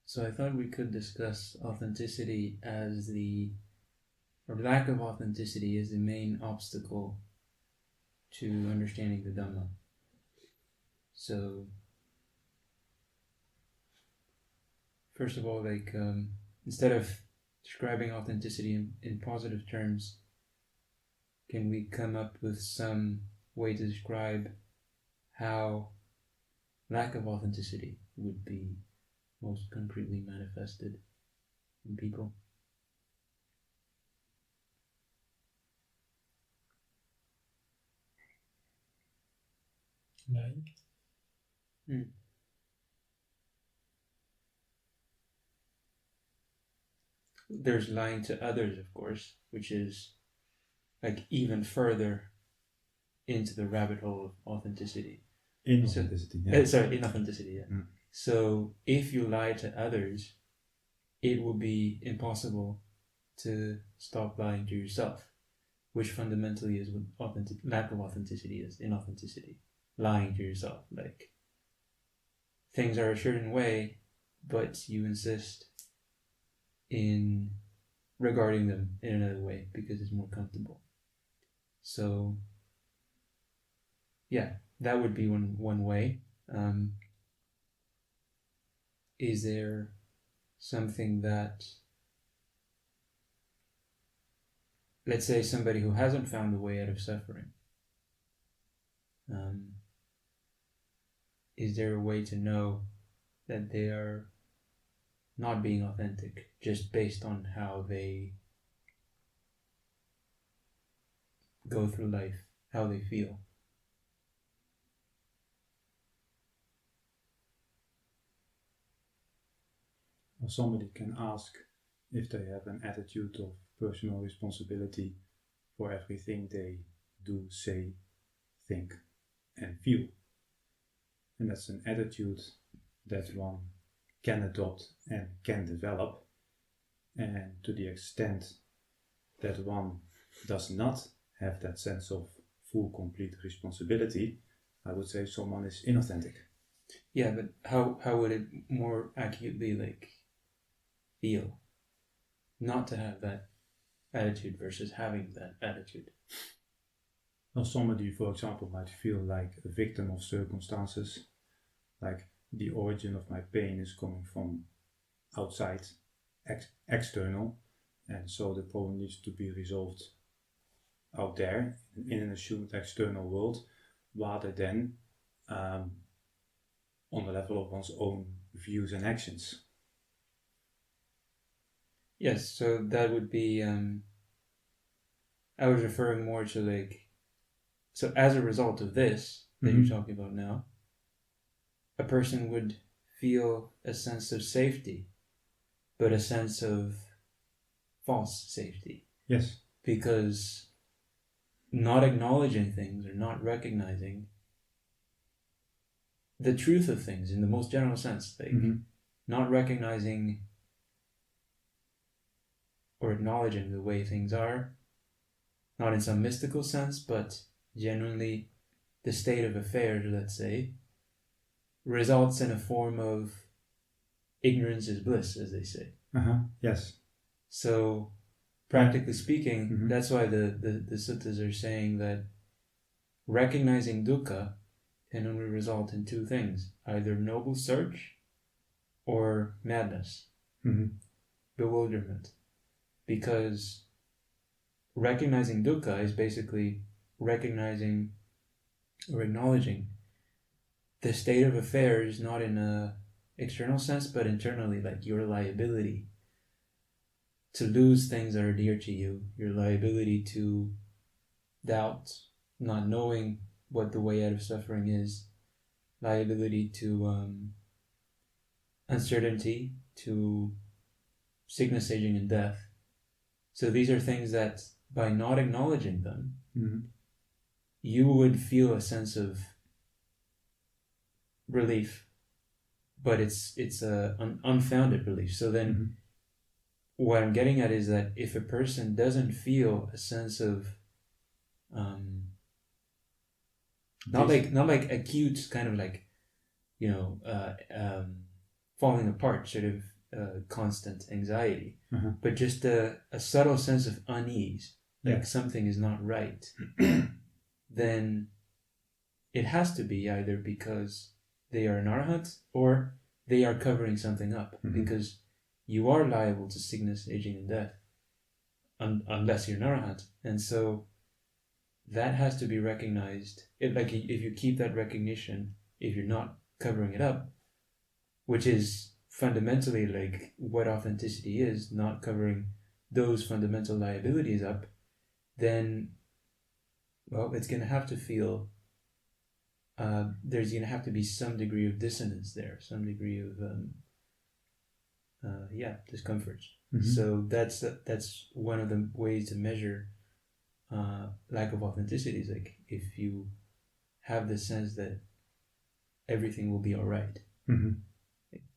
So I thought we could discuss authenticity or lack of authenticity as the main obstacle to understanding the Dhamma. So, first of all, instead of describing authenticity in positive terms, can we come up with some way to describe how lack of authenticity would be most concretely manifested in people? Like? There's lying to others, of course, which is like even further into the rabbit hole of authenticity. Inauthenticity, inauthenticity, yeah. Mm. So if you lie to others, it will be impossible to stop lying to yourself, which fundamentally is what lack of authenticity is, inauthenticity. Lying to yourself. Like, things are a certain way, but you insist in regarding them in another way because it's more comfortable. So, yeah, that would be one way. Is there something that, let's say somebody who hasn't found the way out of suffering, is there a way to know that they are not being authentic just based on how they go through life, how they feel? Or somebody can ask if they have an attitude of personal responsibility for everything they do, say, think, and feel. And that's an attitude that one can adopt and can develop. And to the extent that one does not have that sense of full, complete responsibility, I would say someone is inauthentic. Yeah, but how would it more accurately feel not to have that attitude versus having that attitude? Well, somebody, for example, might feel like a victim of circumstances, like the origin of my pain is coming from outside, external, and so the problem needs to be resolved out there in an assumed external world, rather than on the level of one's own views and actions. Yes, so that would be, I was referring more to so as a result of this that you're talking about now, a person would feel a sense of safety, but a sense of false safety. Yes. Because not acknowledging things or not recognizing the truth of things in the most general sense, not recognizing or acknowledging the way things are, not in some mystical sense, but genuinely the state of affairs, let's say, results in a form of ignorance is bliss, as they say. Yes. So, practically speaking, that's why the suttas are saying that recognizing dukkha can only result in two things: either noble search or madness, bewilderment. Because recognizing dukkha is basically recognizing or acknowledging the state of affairs, not in a external sense, but internally, like your liability to lose things that are dear to you, your liability to doubt, not knowing what the way out of suffering is, liability to uncertainty, to sickness, aging, and death. So these are things that, by not acknowledging them, you would feel a sense of relief, but it's an unfounded relief. So then, what I'm getting at is that if a person doesn't feel a sense of not like acute kind of falling apart, sort of constant anxiety, Uh-huh. but just a subtle sense of unease, like Yeah. something is not right, then it has to be either because they are an arhat or they are covering something up, because you are liable to sickness, aging, and death unless you're an arhat. And so that has to be recognized. Like if you keep that recognition, if you're not covering it up, which is fundamentally like what authenticity is, not covering those fundamental liabilities up, then, well, it's going to have to feel, there's going to have to be some degree of dissonance there, some degree of, discomfort. So that's one of the ways to measure lack of authenticity, is like if you have the sense that everything will be all right. Like,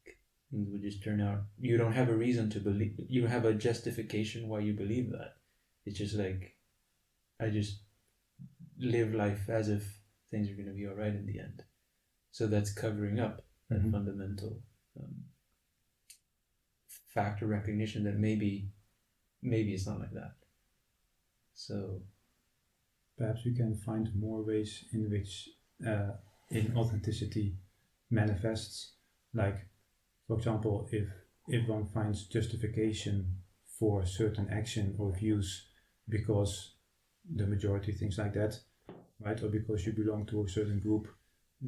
things will just turn out. You don't have a reason to believe. You don't have a justification why you believe that. It's just like, I just live life as if things are going to be all right in the end. So that's covering up that fundamental factor recognition that maybe it's not like that. So perhaps we can find more ways in which inauthenticity manifests. Like, for example, if one finds justification for a certain action or views because the majority thinks like that, right? Or because you belong to a certain group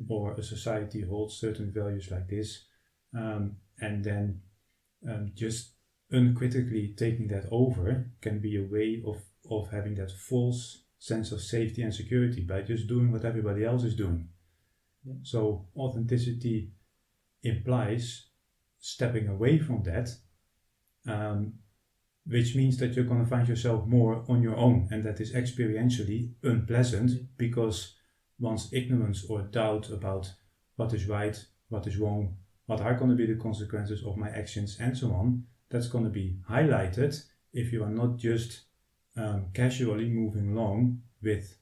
or a society holds certain values like this, and then just uncritically taking that over can be a way of having that false sense of safety and security by just doing what everybody else is doing. Yeah. So authenticity implies stepping away from that, which means that you're going to find yourself more on your own, and that is experientially unpleasant because one's ignorance or doubt about what is right, what is wrong, what are going to be the consequences of my actions, and so on, that's going to be highlighted if you are not just casually moving along with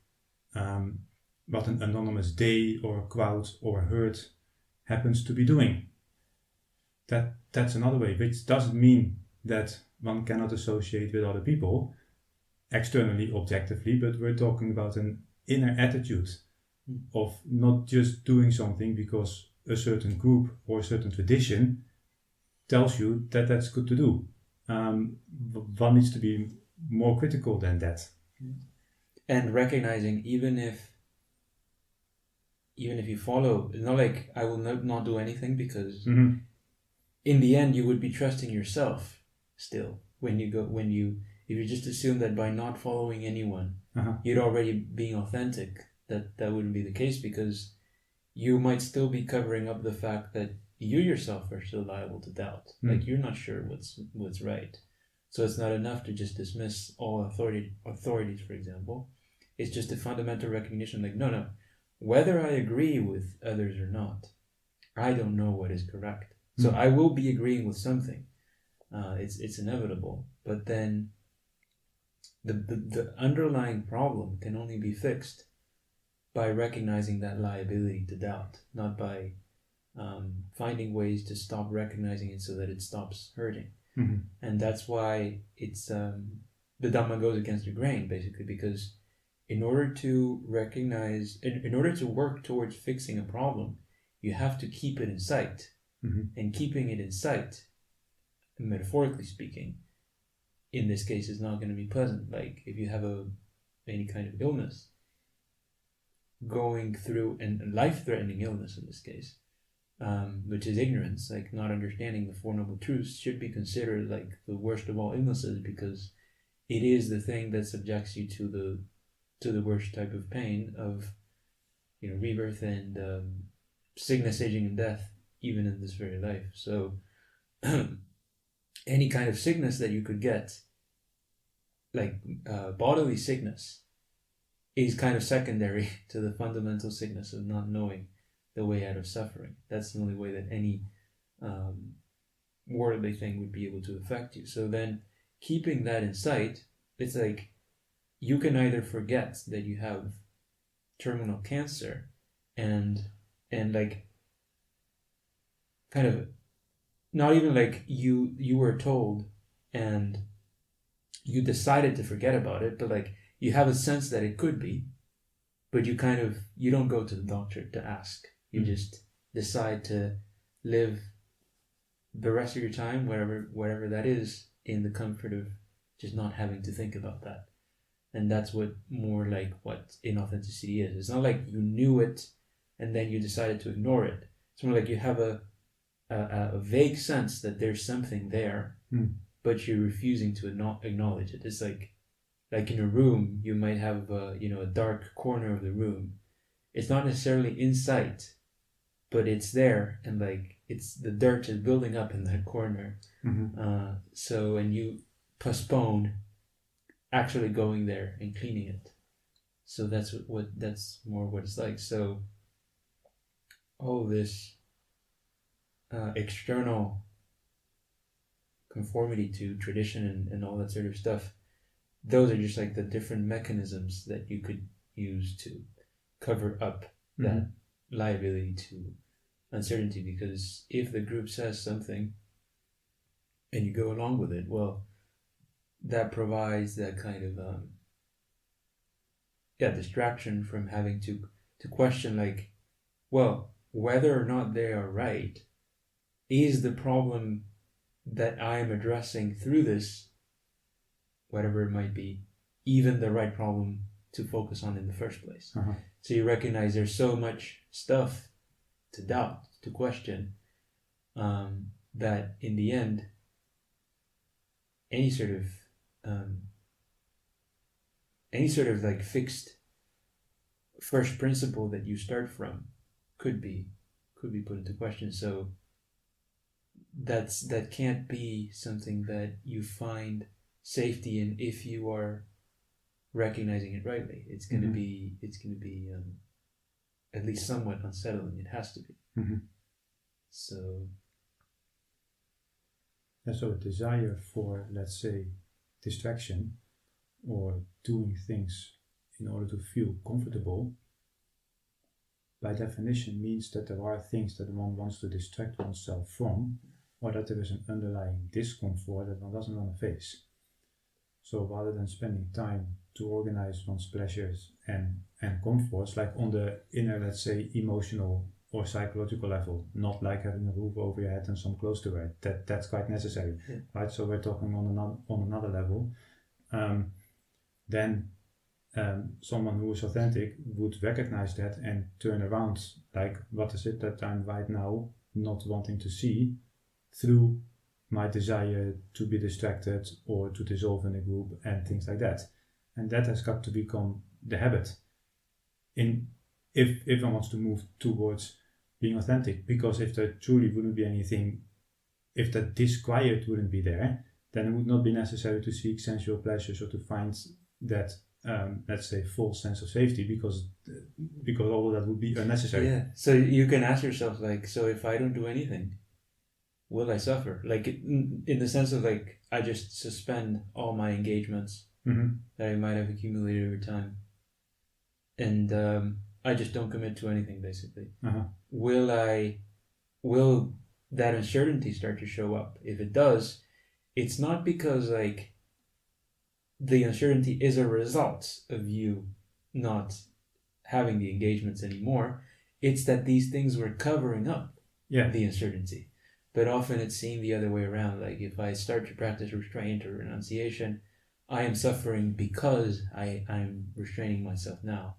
what an anonymous they or a crowd or a herd happens to be doing. That's another way, which doesn't mean that one cannot associate with other people externally, objectively, but we're talking about an inner attitude of not just doing something because a certain group or a certain tradition tells you that that's good to do. One needs to be more critical than that. And recognizing even if you follow, it's not like I will not do anything, because in the end you would be trusting yourself still if you just assume that by not following anyone you'd already being authentic, that wouldn't be the case, because you might still be covering up the fact that you yourself are still liable to doubt. Like, you're not sure what's right. So it's not enough to just dismiss all authorities, for example. It's just a fundamental recognition, like, no, whether I agree with others or not, I don't know what is correct. So I will be agreeing with something. It's inevitable. But then the underlying problem can only be fixed by recognizing that liability to doubt, not by finding ways to stop recognizing it so that it stops hurting. And that's why it's the Dhamma goes against the grain, basically, because in order to recognize, in order to work towards fixing a problem, you have to keep it in sight. And keeping it in sight, metaphorically speaking, in this case is not going to be pleasant. Like, if you have any kind of illness, going through and life-threatening illness in this case, which is ignorance, like not understanding the Four Noble Truths, should be considered like the worst of all illnesses, because it is the thing that subjects you to the worst type of pain of, rebirth and sickness, aging, and death, even in this very life. So any kind of sickness that you could get, like bodily sickness, is kind of secondary to the fundamental sickness of not knowing the way out of suffering. That's the only way that any worldly thing would be able to affect you. So then, keeping that in sight, it's like you can either forget that you have terminal cancer and like kind of not even like you were told and you decided to forget about it, but like you have a sense that it could be, but you don't go to the doctor to ask. You just decide to live the rest of your time, whatever that is, in the comfort of just not having to think about that. And that's what inauthenticity is. It's not like you knew it and then you decided to ignore it. It's more like you have a vague sense that there's something there, but you're refusing to acknowledge it. It's like in a room, you might have a dark corner of the room. It's not necessarily in sight, but it's there, and like the dirt is building up in that corner. And you postpone actually going there and cleaning it. So that's more what it's like. So all this external conformity to tradition and all that sort of stuff, those are just like the different mechanisms that you could use to cover up that liability to uncertainty. Because if the group says something and you go along with it, well, that provides that kind of distraction from having to question, like, well, whether or not they are right, is the problem that I am addressing through this, whatever it might be, even the right problem to focus on in the first place. So you recognize there's so much stuff to doubt, to question, that in the end, any sort of like fixed first principle that you start from could be put into question. So that can't be something that you find safety in if you are recognizing it rightly. It's going to be at least somewhat unsettling. It has to be. So a desire for, let's say, distraction or doing things in order to feel comfortable, by definition means that there are things that one wants to distract oneself from, or that there is an underlying discomfort that one doesn't want to face. So rather than spending time to organize one's pleasures and comforts, like on the inner, let's say, emotional or psychological level, not like having a roof over your head and some clothes to wear, that's quite necessary, right? So we're talking on another level. Then someone who is authentic would recognize that and turn around, like, what is it that I'm right now not wanting to see through my desire to be distracted or to dissolve in a group and things like that. And that has got to become the habit if one wants to move towards being authentic. Because if there truly wouldn't be anything, if that disquiet wouldn't be there, then it would not be necessary to seek sensual pleasures or to find that let's say false sense of safety, because all of that would be unnecessary. Yeah. So you can ask yourself, like, so if I don't do anything, will I suffer? Like, in the sense of, like, I just suspend all my engagements that I might have accumulated over time, and I just don't commit to anything, basically. Will that uncertainty start to show up? If it does, it's not because, like, the uncertainty is a result of you not having the engagements anymore. It's that these things were covering up the uncertainty. But often it's seen the other way around. Like, if I start to practice restraint or renunciation, I am suffering because I'm restraining myself now.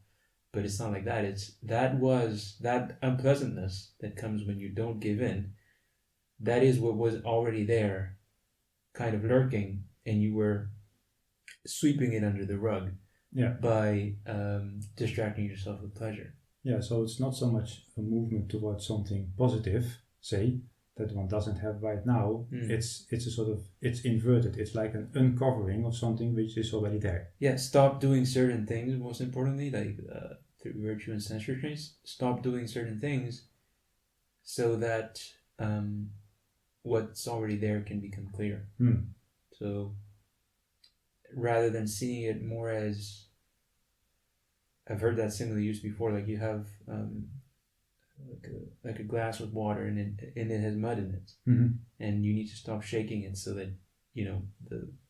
But it's not like that. It's that unpleasantness that comes when you don't give in. That is what was already there, kind of lurking, and you were sweeping it under the rug by distracting yourself with pleasure. Yeah, so it's not so much a movement towards something positive, say, that one doesn't have right now. It's a sort of, it's inverted. It's like an uncovering of something which is already there. Yeah, stop doing certain things, most importantly, like through virtue and sense restraints. Stop doing certain things so that what's already there can become clear. So rather than seeing it more as, I've heard that simile used before, like you have like a glass with water and it has mud in it, and you need to stop shaking it so that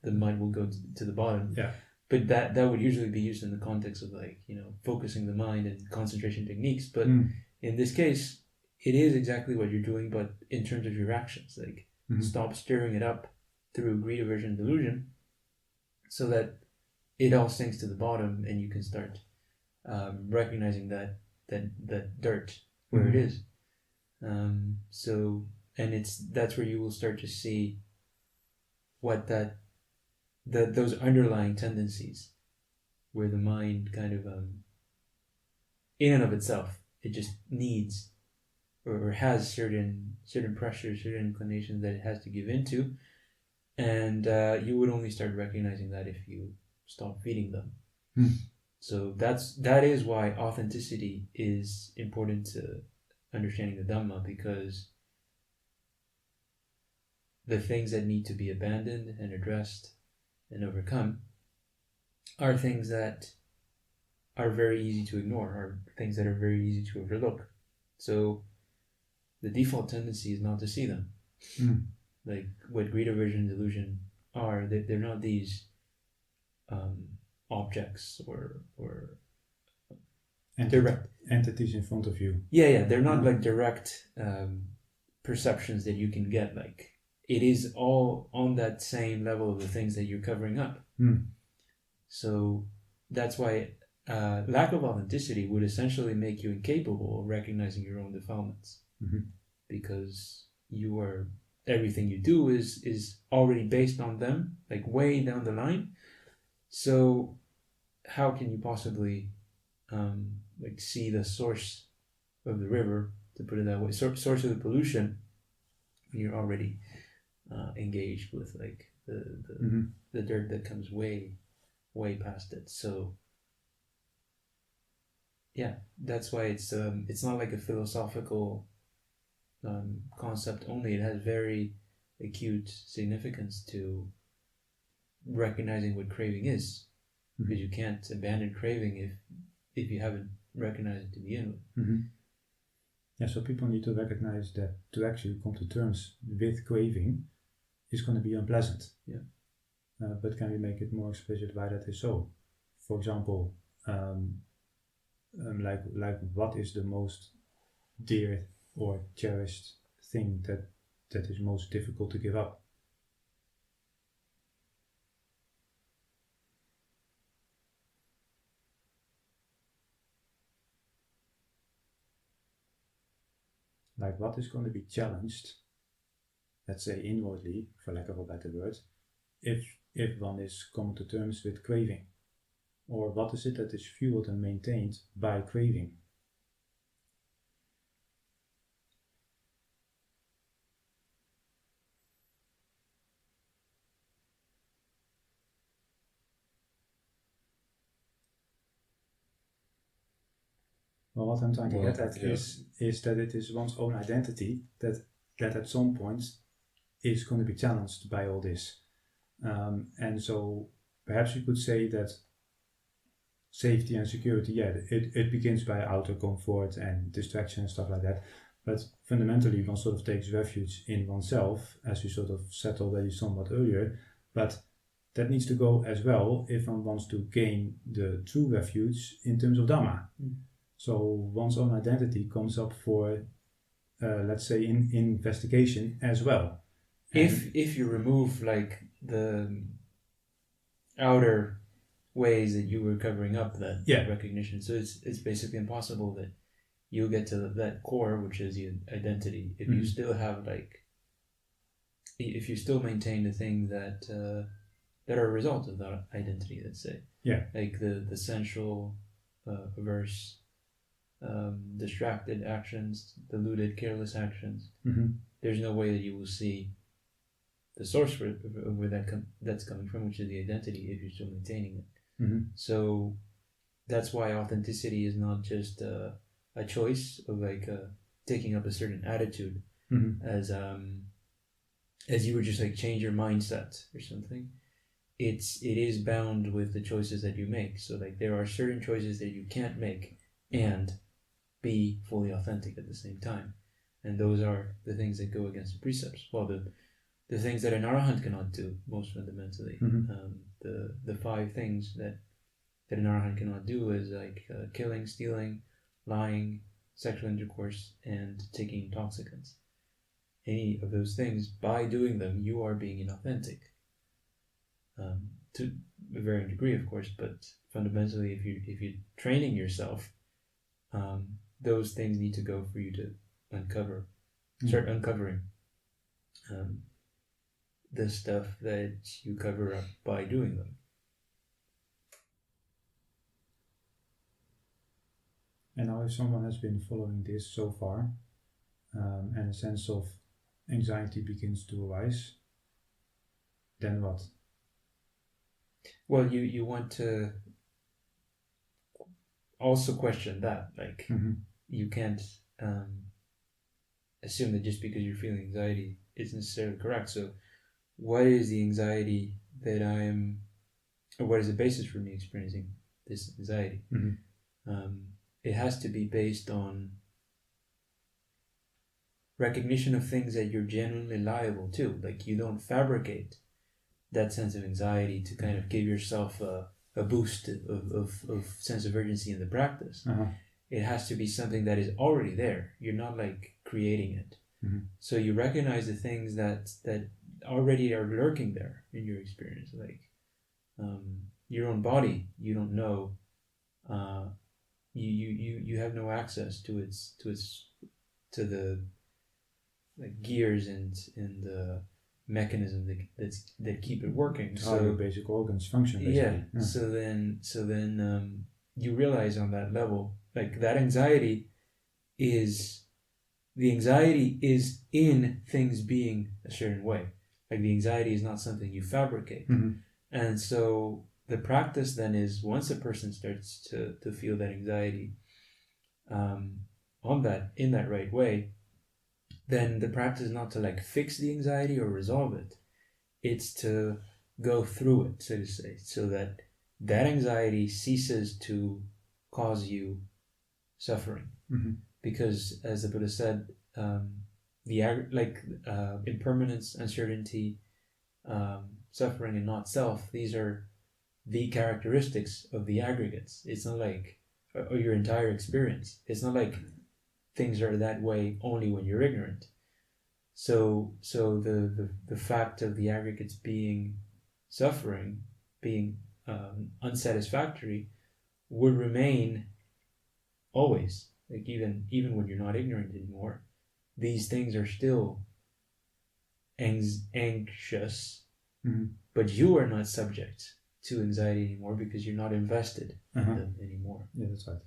the mud will go to the bottom. Yeah. But that would usually be used in the context of like focusing the mind and concentration techniques. But in this case, it is exactly what you're doing, but in terms of your actions, like stop stirring it up through greed, aversion, delusion, so that it all sinks to the bottom, and you can start recognizing that dirt where it is. So, and that's where you will start to see what those underlying tendencies, where the mind kind of in and of itself, it just needs or has certain pressures, certain inclinations that it has to give into, and you would only start recognizing that if you stop feeding them. So that is why authenticity is important to understanding the Dhamma, because the things that need to be abandoned and addressed and overcome are things that are very easy to ignore, are things that are very easy to overlook. So the default tendency is not to see them. Like what greed, aversion, delusion are, they're not these objects or direct entities in front of you. Yeah, they're not like direct perceptions that you can get. Like it is all on that same level of the things that you're covering up. So that's why lack of authenticity would essentially make you incapable of recognizing your own defilements, because everything you do is already based on them, like way down the line. So how can you possibly like see the source of the river, to put it that way, source of the pollution, when you're already engaged with like the dirt that comes way past it? So yeah, that's why it's not like a philosophical concept only. It has very acute significance to recognizing what craving is, because you can't abandon craving if you haven't recognized it to begin with. Yeah, so people need to recognize that to actually come to terms with craving is going to be unpleasant. Yeah. But can we make it more explicit why that is so? For example, like what is the most dear or cherished thing that is most difficult to give up? Like what is going to be challenged, let's say inwardly, for lack of a better word, if one is coming to terms with craving? Or what is it that is fueled and maintained by craving? Well, what I'm trying to get at is that it is one's own identity that at some point is going to be challenged by all this. And so perhaps you could say that safety and security, it begins by outer comfort and distraction and stuff like that. But fundamentally, one sort of takes refuge in oneself, as you sort of said already somewhat earlier. But that needs to go as well if one wants to gain the true refuge in terms of Dhamma. So one's own identity comes up for, let's say, in investigation as well. If you remove like the outer ways that you were covering up that recognition, so it's basically impossible that you'll get to that core, which is the identity, if you still have if you still maintain the things that are a result of that identity, let's say, like the sensual, averse, distracted actions, deluded, careless actions. There's no way that you will see the source where that's coming from, which is the identity, if you're still maintaining it. So that's why authenticity is not just a choice of like taking up a certain attitude, as you would just like change your mindset or something. It is bound with the choices that you make. So like there are certain choices that you can't make and be fully authentic at the same time. And those are the things that go against the precepts. Well, the things that an arahant cannot do, most fundamentally. The 5 things that an arahant cannot do is like killing, stealing, lying, sexual intercourse, and taking intoxicants. Any of those things, by doing them, you are being inauthentic. To a varying degree, of course, but fundamentally, if you're training yourself, those things need to go for you to start uncovering the stuff that you cover up by doing them. And now if someone has been following this so far, and a sense of anxiety begins to arise, then what? Well, you want to also question that. Like, you can't assume that just because you're feeling anxiety is necessarily correct. So what is the anxiety that or what is the basis for me experiencing this anxiety? It has to be based on recognition of things that you're genuinely liable to. Like, you don't fabricate that sense of anxiety to kind of give yourself a boost of sense of urgency in the practice. It has to be something that is already there. You're not like creating it. So you recognize the things that already are lurking there in your experience, like your own body. You don't know. You have no access to the like gears and the mechanism that keep it working. How your basic organs function, basically. Yeah. So then you realize on that level, like, that anxiety is in things being a certain way. Like, the anxiety is not something you fabricate. And so the practice then is, once a person starts to feel that anxiety in that right way, then the practice is not to like fix the anxiety or resolve it. It's to go through it, so to say, so that anxiety ceases to cause you suffering. Because, as the Buddha said, impermanence, uncertainty, suffering, and not self, these are the characteristics of the aggregates. It's not like, or your entire experience. It's not like things are that way only when you're ignorant. So the fact of the aggregates being suffering, being unsatisfactory, would remain always. Like, even when you're not ignorant anymore, these things are still anxious, but you are not subject to anxiety anymore because you're not invested in them anymore. Yeah, that's right.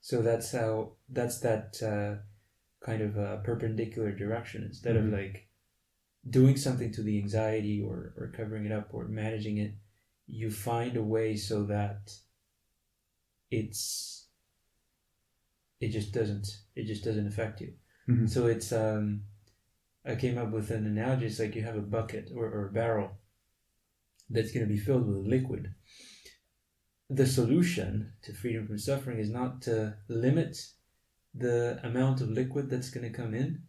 So that's that kind of perpendicular direction. Instead of like doing something to the anxiety or covering it up or managing it, you find a way so that it just doesn't affect you. So it's I came up with an analogy. It's like you have a bucket or a barrel that's going to be filled with liquid. The solution to freedom from suffering is not to limit the amount of liquid that's going to come in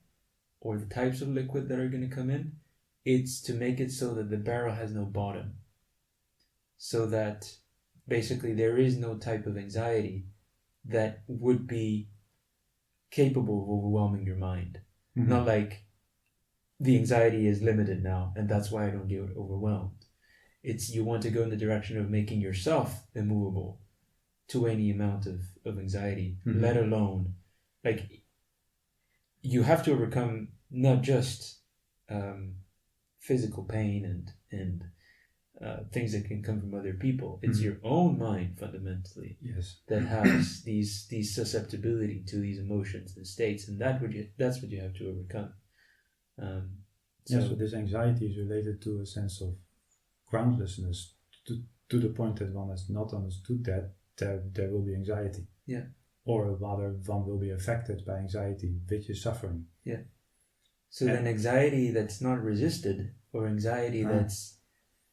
or the types of liquid that are going to come in. It's to make it so that the barrel has no bottom, so that basically there is no type of anxiety that would be capable of overwhelming your mind. Not like the anxiety is limited now and that's why I don't get overwhelmed. It's, you want to go in the direction of making yourself immovable to any amount of anxiety, let alone, like, you have to overcome not just physical pain and things that can come from other people. It's your own mind, fundamentally, that has these susceptibility to these emotions and states, and that's what you have to overcome. So this anxiety is related to a sense of groundlessness, to the point that one has not understood that there will be anxiety. Yeah. Or rather, one will be affected by anxiety, which is suffering. Yeah. So then anxiety that's not resisted, or anxiety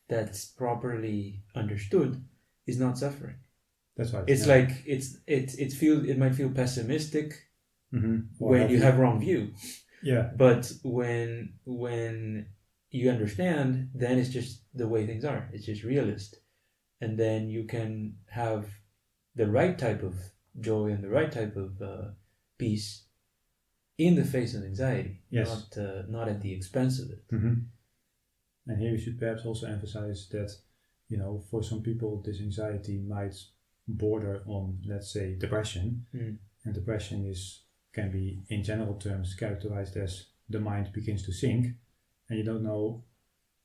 that's properly understood, is not suffering. That's right. It's like it might feel pessimistic when you have wrong view. Yeah. But when you understand, then it's just the way things are. It's just realist. And then you can have the right type of joy and the right type of peace in the face of anxiety, yes. not at the expense of it. And here we should perhaps also emphasize that, for some people this anxiety might border on, let's say, depression. And depression can be, in general terms, characterized as the mind begins to sink and you don't know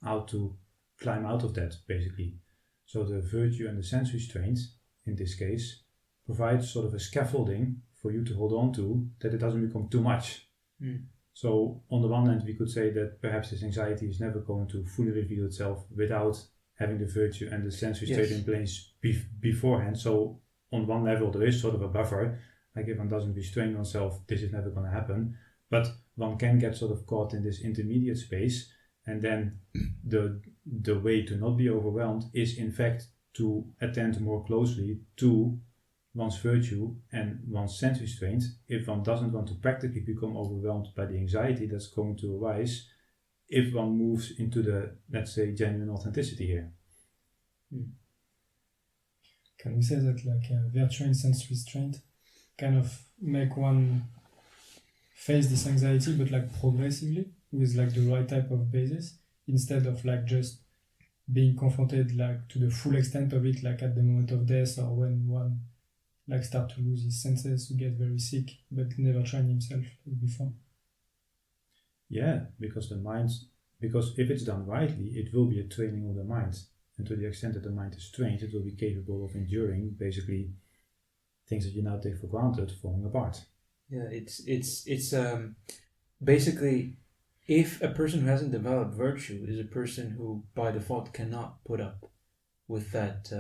how to climb out of that, basically. So the virtue and the sense restraint, in this case, provides sort of a scaffolding for you to hold on to, that it doesn't become too much. So on the one hand, we could say that perhaps this anxiety is never going to fully reveal itself without having the virtue and the sense restraint in place beforehand. So on one level, there is sort of a buffer. Like if one doesn't restrain oneself, this is never going to happen. But one can get sort of caught in this intermediate space, and then the way to not be overwhelmed is in fact to attend more closely to one's virtue and one's sense restraint. If one doesn't want to practically become overwhelmed by the anxiety that's going to arise, if one moves into the, let's say, genuine authenticity here. Can we say that virtue and sense restraint kind of make one face this anxiety, but progressively with the right type of basis, instead of just being confronted to the full extent of it at the moment of death, or when one start to lose his senses, to get very sick, but never train himself before. Yeah, because if it's done rightly, it will be a training of the mind, and to the extent that the mind is trained, it will be capable of enduring basically things that you now take for granted falling apart. Yeah, it's basically, if a person who hasn't developed virtue is a person who by default cannot put up with that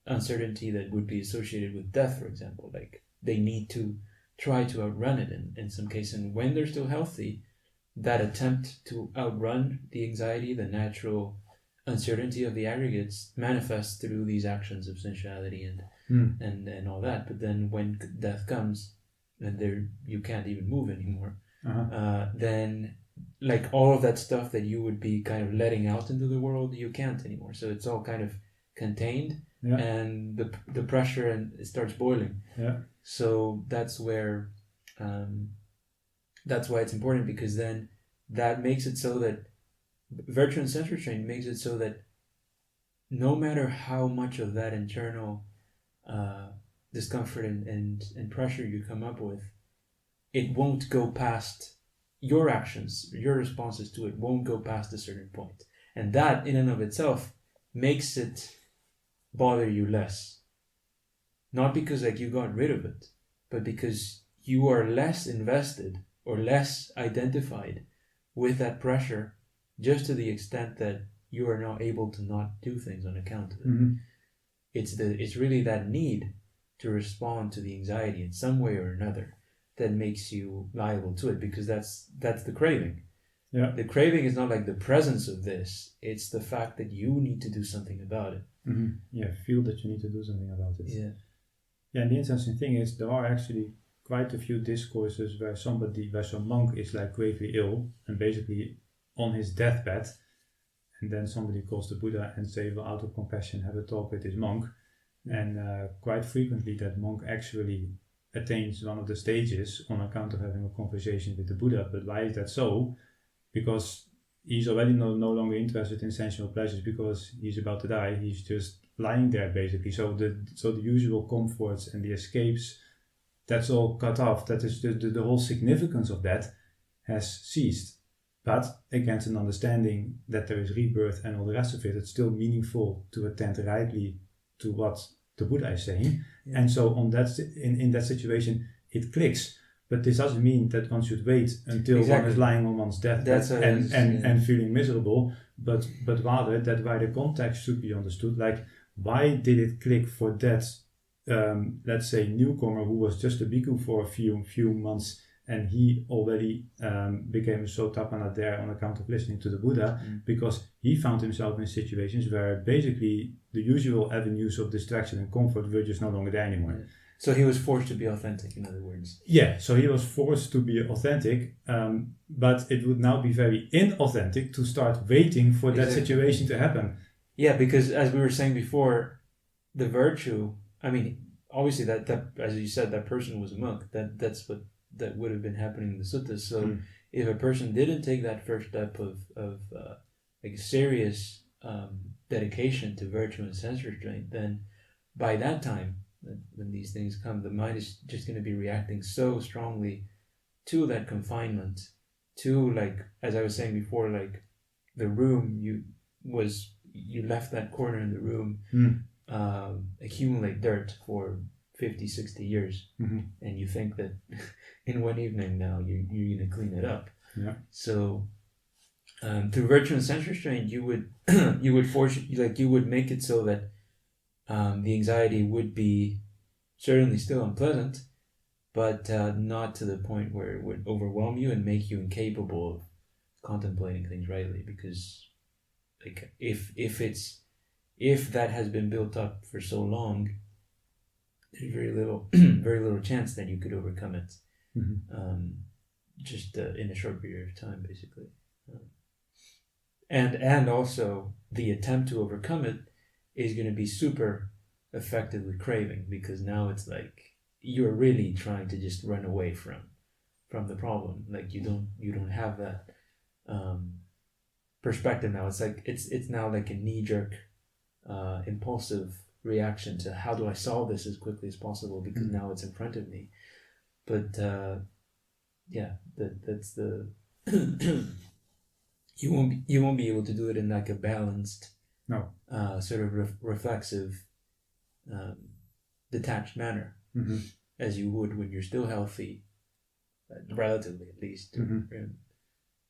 uncertainty that would be associated with death, for example. They need to try to outrun it in some cases, and when they're still healthy, that attempt to outrun the anxiety, the natural uncertainty of the aggregates, manifests through these actions of sensuality and all that. But then when death comes and you can't even move anymore, then all of that stuff that you would be kind of letting out into the world, you can't anymore. So it's all kind of contained, and the pressure and it starts boiling. So that's where that's why it's important, because then that makes it so that virtue and sense restraint makes it so that no matter how much of that internal discomfort and pressure you come up with, it won't go past your actions, your responses to it won't go past a certain point. And that in and of itself makes it bother you less. Not because you got rid of it, but because you are less invested or less identified with that pressure, just to the extent that you are not able to not do things on account of it. It's really that need to respond to the anxiety in some way or another that makes you liable to it, because that's the craving. The craving is not the presence of this, it's the fact that you need to do something about it. Feel that you need to do something about it. And the interesting thing is, there are actually quite a few discourses where some monk is gravely ill and basically on his deathbed, and then somebody calls the Buddha and say, well, out of compassion, have a talk with this monk. And quite frequently that monk actually attains one of the stages on account of having a conversation with the Buddha. But why is that so? Because he's already no longer interested in sensual pleasures, because he's about to die. He's just lying there basically. So the usual comforts and the escapes, that's all cut off. That is the whole significance of that has ceased. But against an understanding that there is rebirth and all the rest of it, it's still meaningful to attend rightly to what the Buddha is saying. And so in that situation, it clicks. But this doesn't mean that one should wait until one is lying on one's deathbed and feeling miserable, but rather that why the context should be understood. Why did it click for that, let's say, newcomer who was just a bhikkhu for a few months, and he already became a Sotapanna there on account of listening to the Buddha, because he found himself in situations where basically the usual avenues of distraction and comfort were just no longer there anymore. Yeah. So he was forced to be authentic, in other words. Yeah, so he was forced to be authentic, but it would now be very inauthentic to start waiting for that situation to happen. Yeah, because as we were saying before, the virtue, I mean, obviously that as you said, that person was a monk. That's what that would have been happening in the suttas. So if a person didn't take that first step of like serious dedication to virtue and sense restraint, then by that time, when these things come, the mind is just going to be reacting so strongly to that confinement, to, like, as I was saying before, like the room you left that corner in the room accumulate dirt for 50, 60 years, and you think that in one evening now you're going to clean it up. Yeah. So through virtue and sense restraint, you would you would make it so that the anxiety would be certainly still unpleasant, but not to the point where it would overwhelm you and make you incapable of contemplating things rightly. Because, like, if that has been built up for so long, there's very little chance that you could overcome it. Just in a short period of time, basically. And also the attempt to overcome it is going to be super effective with craving, because now it's like you're really trying to just run away from the problem. Like you don't have that perspective now. It's like it's now like a knee-jerk impulsive reaction to how do I solve this as quickly as possible, because now it's in front of me. But that's the you won't be able to do it in like a balanced, sort of reflexive, detached manner, as you would when you're still healthy, relatively at least.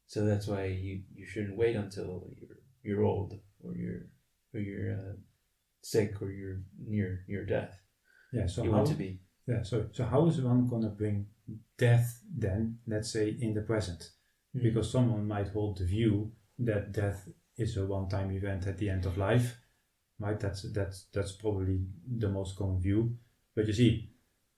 So that's why you shouldn't wait until you're old or you're sick or you're near death. Yeah. So you want to be. Yeah. So how is one gonna bring death then? Let's say in the present. Because someone might hold the view that death is a one-time event at the end of life, right? That's probably the most common view. But you see,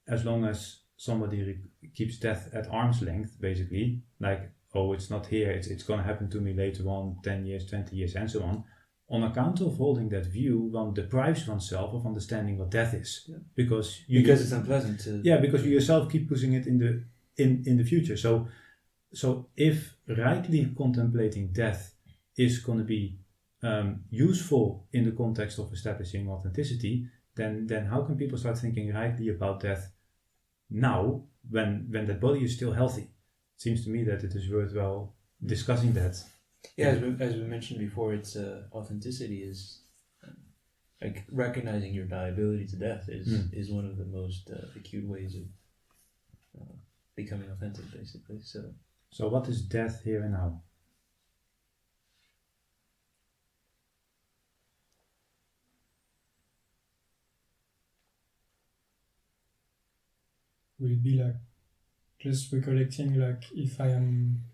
as long as somebody keeps death at arm's length, basically, like, oh, it's not here, it's going to happen to me later on, 10 years, 20 years, and so on account of holding that view, one deprives oneself of understanding what death is. Yeah. Because it's unpleasant to... Yeah, because you yourself keep pushing it in the future. So if rightly contemplating death is going to be useful in the context of establishing authenticity, then how can people start thinking rightly about death now when that body is still healthy? It seems to me that it is worthwhile discussing that. Yeah, as we mentioned before, it's authenticity is like recognizing your liability to death is one of the most acute ways of becoming authentic, basically. So what is death here and now? Will it be like just recollecting, like, if I am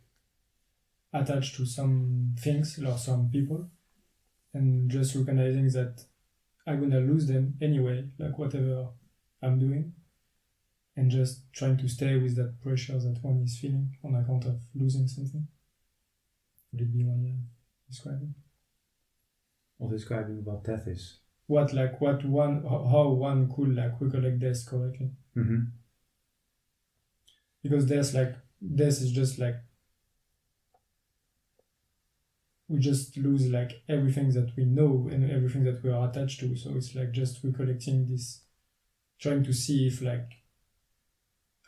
attached to some things or some people, and just recognizing that I'm gonna lose them anyway, like whatever I'm doing, and just trying to stay with that pressure that one is feeling on account of losing something? Would it be one way of describing? Of describing what death is? How one could like recollect death correctly? Because death is just like we just lose like everything that we know and everything that we are attached to. So it's like just recollecting this, trying to see if like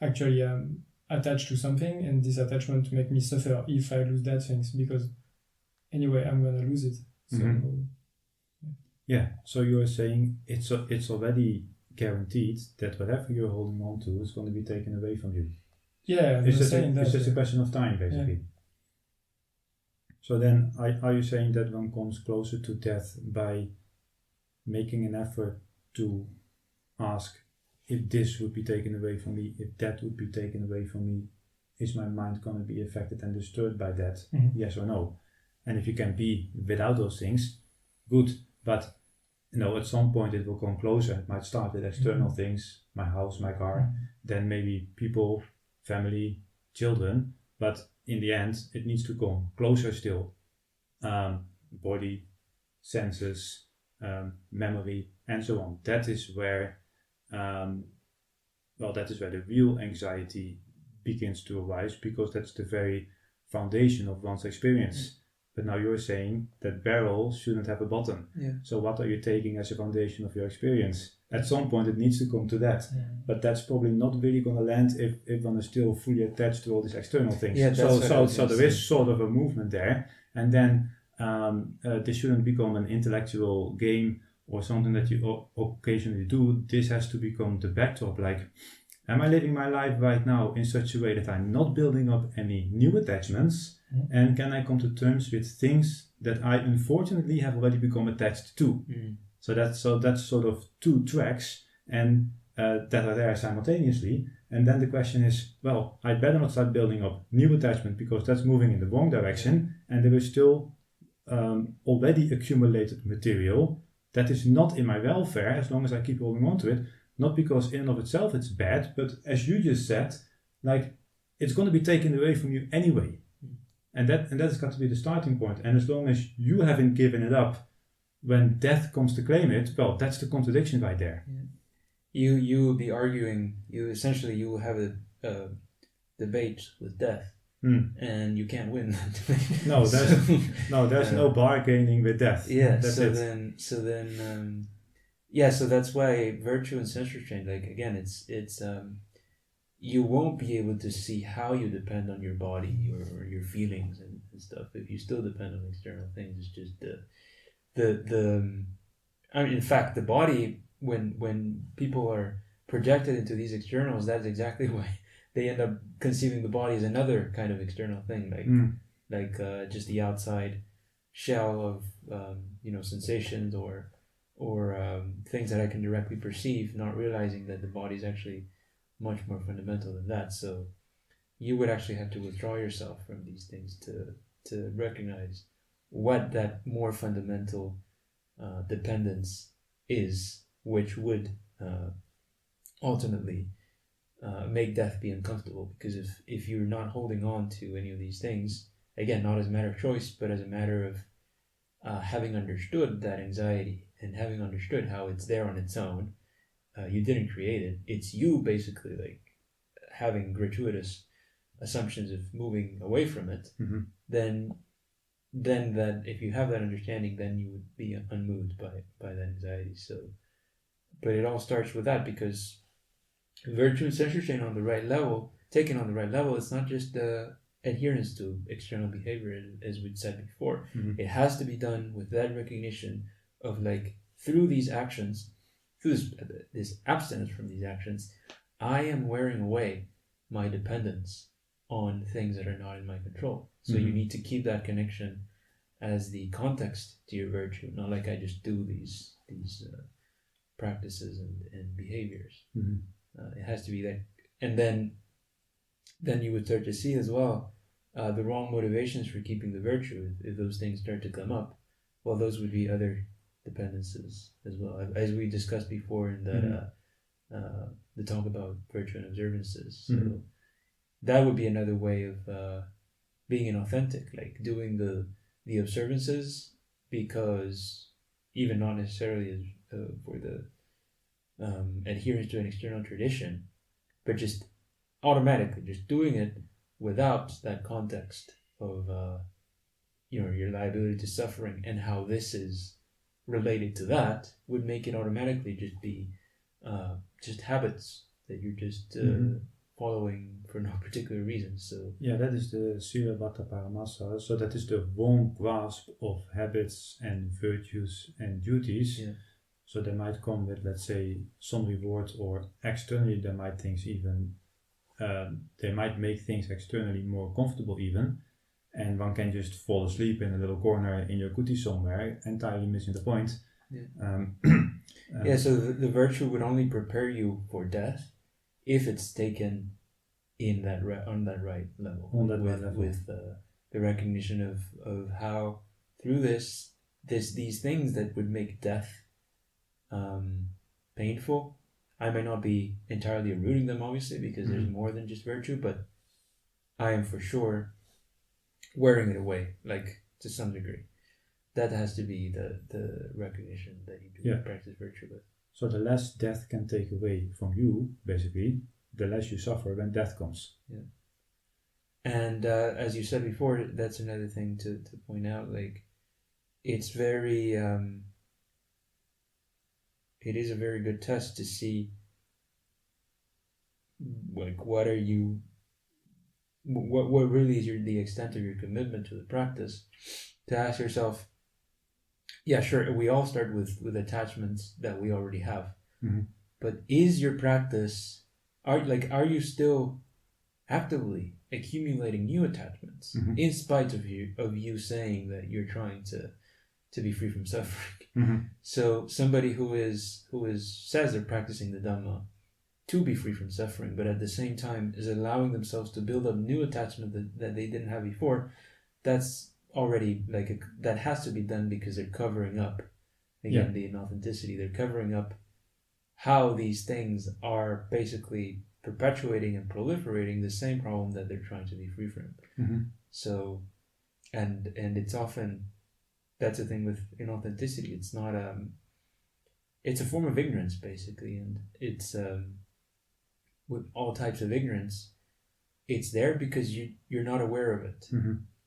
actually I'm attached to something, and this attachment make me suffer if I lose that things, because anyway I'm gonna lose it. So yeah, so you're saying it's already guaranteed that whatever you're holding on to is going to be taken away from you. Yeah, it's just a question of time, basically. Yeah. So then, are you saying that one comes closer to death by making an effort to ask, if this would be taken away from me, if that would be taken away from me, is my mind going to be affected and disturbed by that? Yes or no? And if you can be without those things, good. But at some point it will come closer. It might start with external things, my house, my car, then maybe people, family, children, but in the end it needs to come closer still. Body, senses, memory, and so on. That is where the real anxiety begins to arise, because that's the very foundation of one's experience. But now you're saying that barrel shouldn't have a bottom. Yeah. So what are you taking as a foundation of your experience? At some point it needs to come to that. Yeah. But that's probably not really going to land if one is still fully attached to all these external things. Yeah, so there is sort of a movement there. And then this shouldn't become an intellectual game or something that you occasionally do. This has to become the backdrop. Like, am I living my life right now in such a way that I'm not building up any new attachments? Mm. And can I come to terms with things that I unfortunately have already become attached to? Mm. So that's sort of two tracks, and that are there simultaneously. And then the question is, well, I better not start building up new attachment, because that's moving in the wrong direction, and there is still already accumulated material that is not in my welfare as long as I keep holding on to it. Not because in and of itself it's bad, but as you just said, like, it's going to be taken away from you anyway. And that has got to be the starting point. And as long as you haven't given it up when death comes to claim it, well, that's the contradiction right there. Yeah. You will be arguing, you will have a debate with death. And you can't win that debate. There's no bargaining with death. Yeah, so that's why virtue and sense restraint, like, again, it's you won't be able to see how you depend on your body or your feelings and stuff if you still depend on external things. It's just in fact, the body, when people are projected into these externals, that's exactly why they end up conceiving the body as another kind of external thing, like just the outside shell of sensations or things that I can directly perceive, not realizing that the body is actually much more fundamental than that. So you would actually have to withdraw yourself from these things to recognize what that more fundamental dependence is, which would ultimately make death be uncomfortable. Because if you're not holding on to any of these things, again, not as a matter of choice, but as a matter of having understood that anxiety and having understood how it's there on its own, you didn't create it. It's you basically, like, having gratuitous assumptions of moving away from it. Mm-hmm. Then that if you have that understanding, then you would be unmoved by that anxiety. So, but it all starts with that, because virtue and sense restraint on the right level, taken on the right level, it's not just adherence to external behavior, as we'd said before. Mm-hmm. It has to be done with that recognition of, like, through these actions, through this abstinence from these actions, I am wearing away my dependence on things that are not in my control. So you need to keep that connection as the context to your virtue, not like I just do these practices and behaviors. It has to be that. And then you would start to see as well the wrong motivations for keeping the virtue. If those things start to come up, well, those would be other dependences as well, as we discussed before in that the talk about virtue and observances. So that would be another way of being inauthentic, like doing the observances because even not necessarily as for the adherence to an external tradition, but just automatically just doing it without that context of your liability to suffering and how this is related to that would make it automatically just be just habits that you're just following for no particular reason. So yeah, that is the Silavata Paramasa. So that is the wrong grasp of habits and virtues and duties. Yeah. So they might come with, let's say, some reward, or externally they might make things externally more comfortable even, and one can just fall asleep in a little corner in your kuti somewhere, entirely missing the point. Yeah. So the virtue would only prepare you for death if it's taken in that on that right level. On that right level. With the recognition of how through these things that would make death painful. I may not be entirely rooting them, obviously, because there's more than just virtue, but I am for sure wearing it away, like to some degree. That has to be the recognition that you do practice virtue with. So the less death can take away from you, basically, the less you suffer when death comes. Yeah. And as you said before, that's another thing to point out. Like, it's very, it is a very good test to see, like, what really is the extent of your commitment to the practice. To ask yourself, yeah, sure, we all start with attachments that we already have, but is your practice, are you still actively accumulating new attachments in spite of you saying that you're trying to be free from suffering? So somebody who says they're practicing the Dhamma to be free from suffering, but at the same time is allowing themselves to build up new attachment that they didn't have before, that's already that has to be done because they're covering up the inauthenticity. They're covering up how these things are basically perpetuating and proliferating the same problem that they're trying to be free from. So, and it's often, that's the thing with inauthenticity. It's not it's a form of ignorance, basically, and it's with all types of ignorance, it's there because you're not aware of it.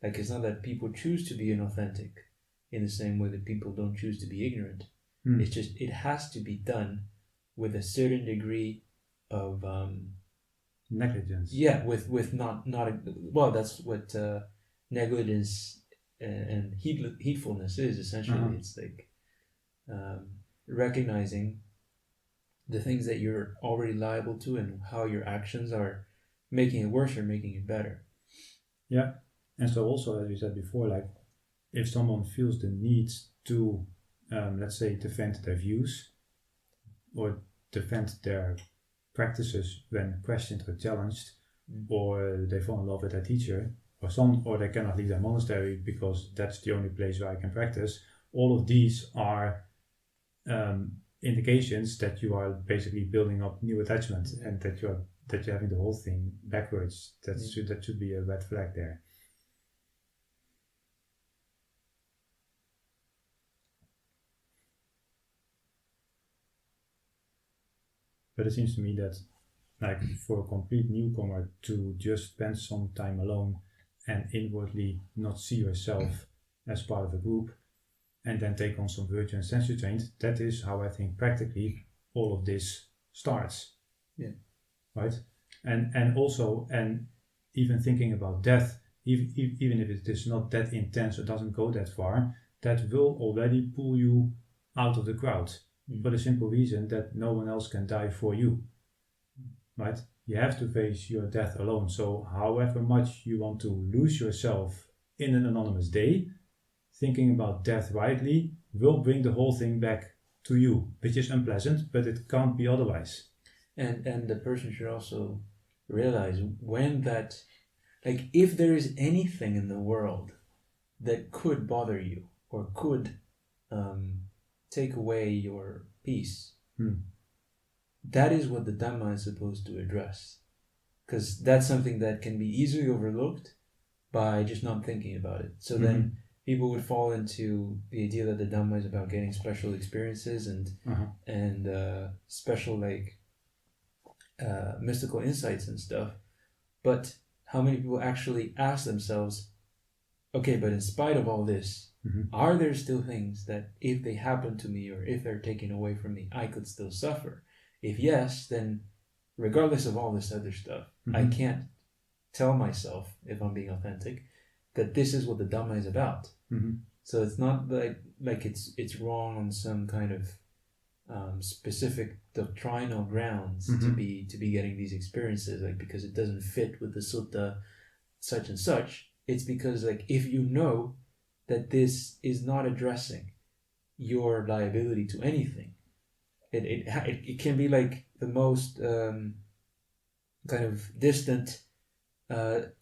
Like, it's not that people choose to be inauthentic in the same way that people don't choose to be ignorant. It's just, it has to be done with a certain degree of negligence. Yeah, with not well, that's what negligence and heedfulness is essentially. It's like recognizing the things that you're already liable to and how your actions are making it worse or making it better. Yeah. And so also, as we said before, like, if someone feels the need to, let's say, defend their views or defend their practices when questioned or challenged, or they fall in love with their teacher, or they cannot leave their monastery because that's the only place where I can practice, all of these are indications that you are basically building up new attachment and that you're having the whole thing backwards. That should be a red flag there. But it seems to me that, like, for a complete newcomer to just spend some time alone and inwardly not see yourself as part of a group and then take on some virtue and sense restraint, that is how I think practically all of this starts. Yeah. Right? And also, and even thinking about death, even if it is not that intense or doesn't go that far, that will already pull you out of the crowd. For the simple reason that no one else can die for you, right? You have to face your death alone. So however much you want to lose yourself in an anonymous day, thinking about death rightly will bring the whole thing back to you, which is unpleasant, but it can't be otherwise. And the person should also realize when that, like, if there is anything in the world that could bother you or could take away your peace, that is what the Dhamma is supposed to address, because that's something that can be easily overlooked by just not thinking about it. So then people would fall into the idea that the Dhamma is about getting special experiences and special, like, mystical insights and stuff. But how many people actually ask themselves, okay, but in spite of all this, are there still things that if they happen to me or if they're taken away from me, I could still suffer? If yes, then regardless of all this other stuff, I can't tell myself, if I'm being authentic, that this is what the Dhamma is about. So it's not like it's wrong on some kind of specific doctrinal grounds to be getting these experiences, like because it doesn't fit with the sutta such and such. It's because, like, if you know that this is not addressing your liability to anything, it can be like the most kind of distant,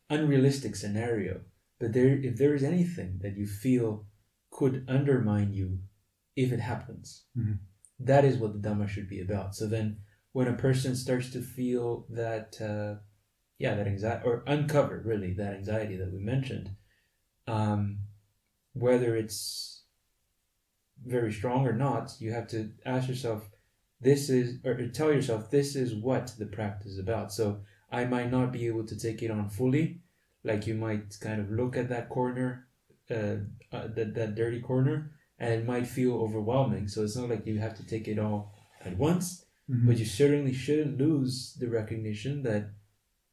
unrealistic scenario. But if there is anything that you feel could undermine you if it happens, that is what the Dhamma should be about. So then when a person starts to feel that, that anxiety, or uncover really that anxiety that we mentioned, whether it's very strong or not, you have to ask yourself, tell yourself, this is what the practice is about. So I might not be able to take it on fully, like you might kind of look at that corner, that dirty corner, and it might feel overwhelming. So it's not like you have to take it all at once, but you certainly shouldn't lose the recognition that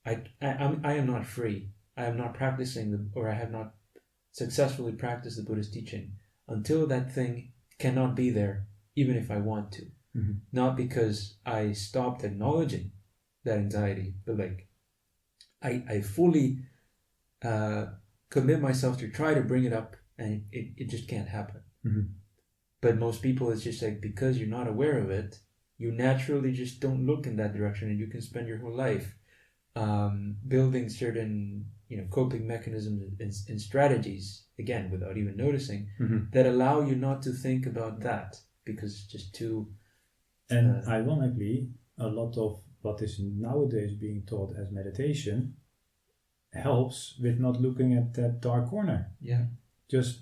I am not free. I am not practicing or I have not successfully practiced the Buddhist teaching until that thing cannot be there, even if I want to. Not because I stopped acknowledging that anxiety, but like I fully commit myself to try to bring it up, and it just can't happen. But most people, it's just like, because you're not aware of it, you naturally just don't look in that direction, and you can spend your whole life building certain coping mechanisms and strategies, again, without even noticing, that allow you not to think about that, because it's just too... And ironically, a lot of what is nowadays being taught as meditation helps with not looking at that dark corner. Yeah. Just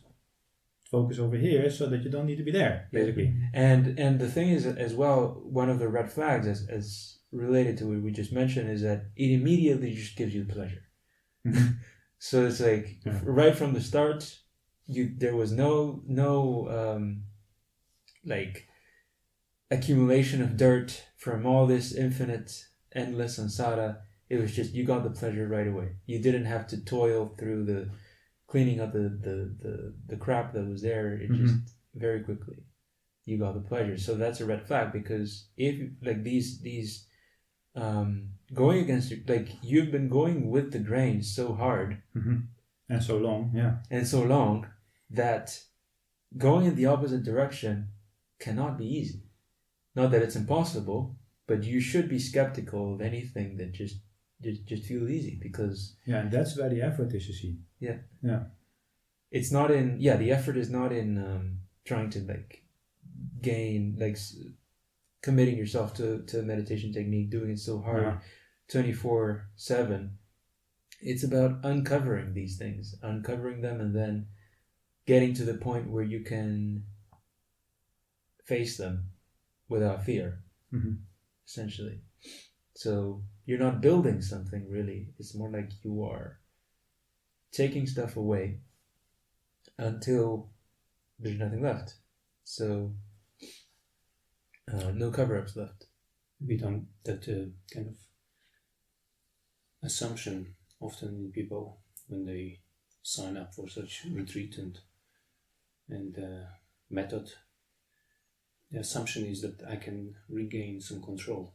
focus over here so that you don't need to be there, basically. And the thing is, as well, one of the red flags, as related to what we just mentioned, is that it immediately just gives you pleasure. So it's like, right from the start, there was no like accumulation of dirt from all this infinite, endless samsara. It was just, you got the pleasure right away. You didn't have to toil through the cleaning up the crap that was there. It just very quickly you got the pleasure. So that's a red flag, because if like these going against it, like you've been going with the grain so hard and so long, that going in the opposite direction cannot be easy. Not that it's impossible, but you should be skeptical of anything that just feels easy, because and that's where the effort is, you see. It's not in the effort is not in trying to like gain, like committing yourself to a meditation technique, doing it so hard 24/7. It's about uncovering these things, uncovering them, and then getting to the point where you can face them without fear, essentially. So you're not building something really. It's more like you are taking stuff away until there's nothing left. So no cover-ups left. We don't, that kind of assumption often in people when they sign up for such retreat and method. The assumption is that I can regain some control,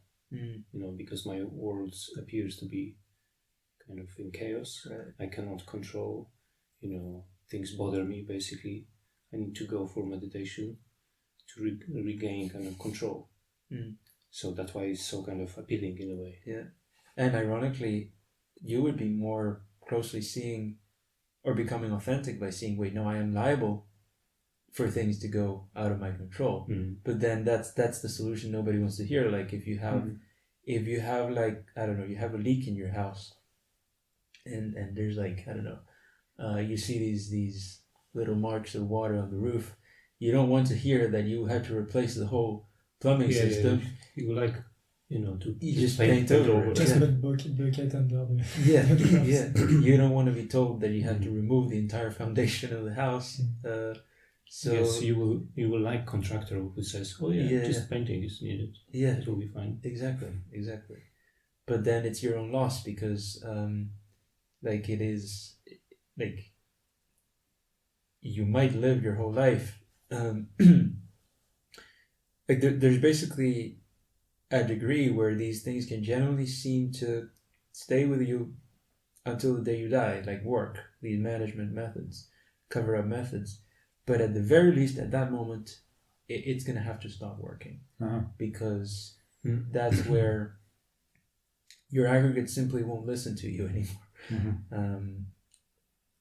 because my world appears to be kind of in chaos. Right. I cannot control, things bother me, basically. I need to go for meditation to regain kind of control. So that's why it's so kind of appealing in a way. Yeah. And ironically, you would be more closely seeing or becoming authentic by seeing, wait, no, I am liable for things to go out of my control. But then that's the solution nobody wants to hear. Like if you have like, I don't know, you have a leak in your house, and there's like, I don't know, you see these little marks of water on the roof. You don't want to hear that you had to replace the whole plumbing system. You would like, to just paint over it. Just a bucket under the... Yeah. You don't want to be told that you have to remove the entire foundation of the house. So yes, you will like contractor who says, just painting is needed. Yeah, it will be fine. Exactly. But then it's your own loss, because like it is like you might live your whole life like there's basically a degree where these things can generally seem to stay with you until the day you die, like work, these management methods, cover-up methods. But at the very least, at that moment, it's going to have to stop working, because that's where your aggregate simply won't listen to you anymore.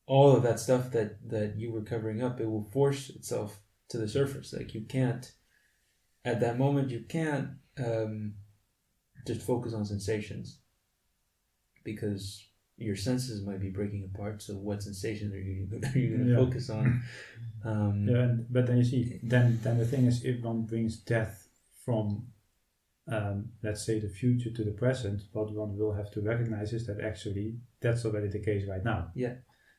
All of that stuff that you were covering up, it will force itself to the surface. Like you can't at that moment you can't just focus on sensations, because your senses might be breaking apart. So what sensations are you going to focus on? But then you see, then the thing is, if one brings death from, let's say, the future to the present, what one will have to recognize is that actually that's already the case right now. Yeah.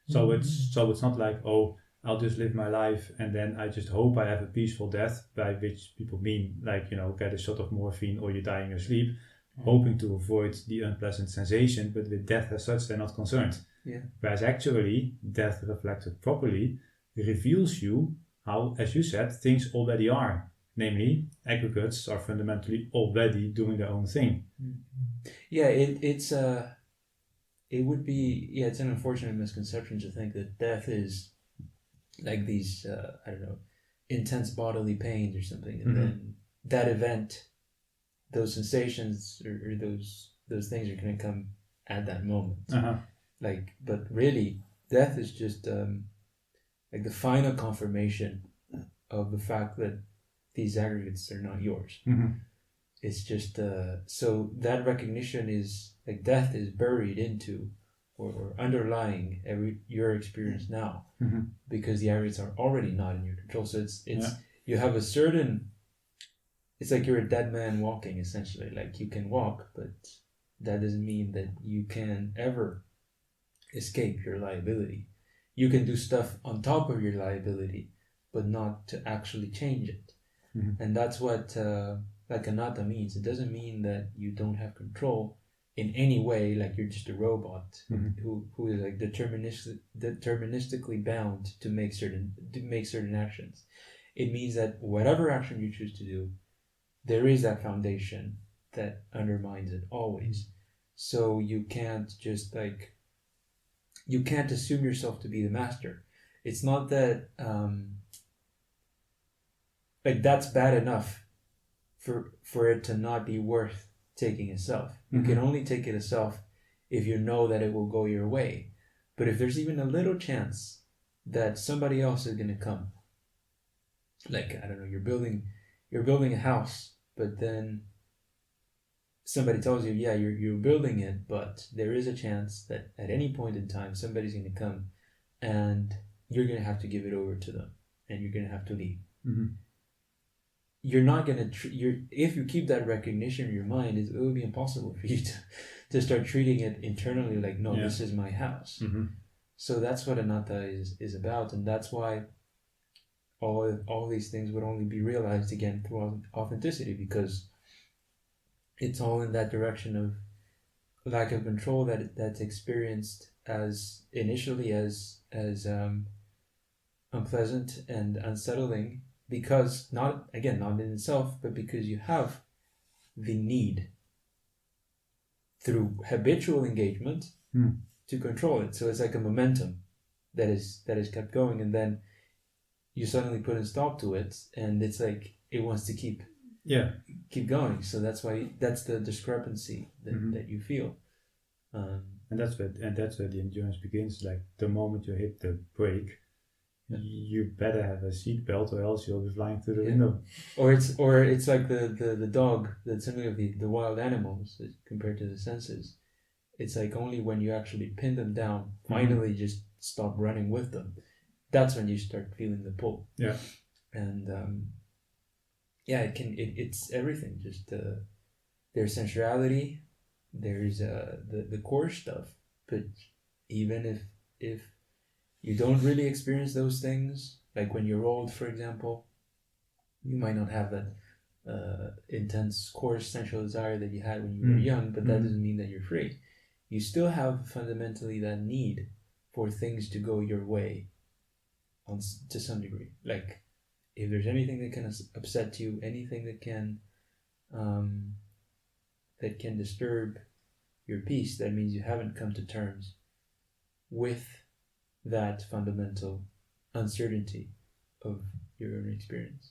So it's not like, oh, I'll just live my life and then I just hope I have a peaceful death, by which people mean like, get a shot of morphine or you die in your sleep, hoping to avoid the unpleasant sensation, but with death as such they're not concerned. Yeah. Whereas actually death reflected properly reveals you how, as you said, things already are. Namely, aggregates are fundamentally already doing their own thing. Yeah, it's an unfortunate misconception to think that death is like these intense bodily pains or something, and then that event, those sensations or those things are going to come at that moment. But really, death is just like the final confirmation of the fact that these aggregates are not yours. It's just so that recognition is like death is buried into or underlying your experience now, because the aggregates are already not in your control. So it's you have a certain. It's like you're a dead man walking, essentially. Like you can walk, but that doesn't mean that you can ever escape your liability. You can do stuff on top of your liability, but not to actually change it. And that's what like anatta means. It doesn't mean that you don't have control in any way, like you're just a robot who is like deterministically bound to make certain actions. It means that whatever action you choose to do, there is that foundation that undermines it always. So you can't just you can't assume yourself to be the master. It's not that that's bad enough for it to not be worth taking a self. You can only take it a self if you know that it will go your way. But if there's even a little chance that somebody else is going to come, like I don't know, you're building a house, but then somebody tells you, yeah, you're building it, but there is a chance that at any point in time somebody's going to come and you're going to have to give it over to them and you're going to have to leave. You're not going to if you keep that recognition in your mind, it will be impossible for you to start treating it internally like, no, this is my house. So that's what anatta is about, and that's why all these things would only be realized again through authenticity, because it's all in that direction of lack of control that's experienced as initially as unpleasant and unsettling, because not in itself, but because you have the need through habitual engagement to control it. So it's like a momentum that is kept going, and then you suddenly put a stop to it, and it's like it wants to keep going. So that's the discrepancy that you feel, and that's where the endurance begins. Like the moment you hit the brake, you better have a seatbelt, or else you'll be flying through the window. Or it's like the dog, that's something of the wild animals compared to the senses. It's like only when you actually pin them down, finally just stop running with them, that's when you start feeling the pull. And it's everything. Just there's sensuality, there's the core stuff, but even if you don't really experience those things, like when you're old, for example, you might not have that intense core sensual desire that you had when you were young, but that doesn't mean that you're free. You still have fundamentally that need for things to go your way to some degree. Like if there's anything that can upset you, anything that can disturb your peace, that means you haven't come to terms with that fundamental uncertainty of your own experience.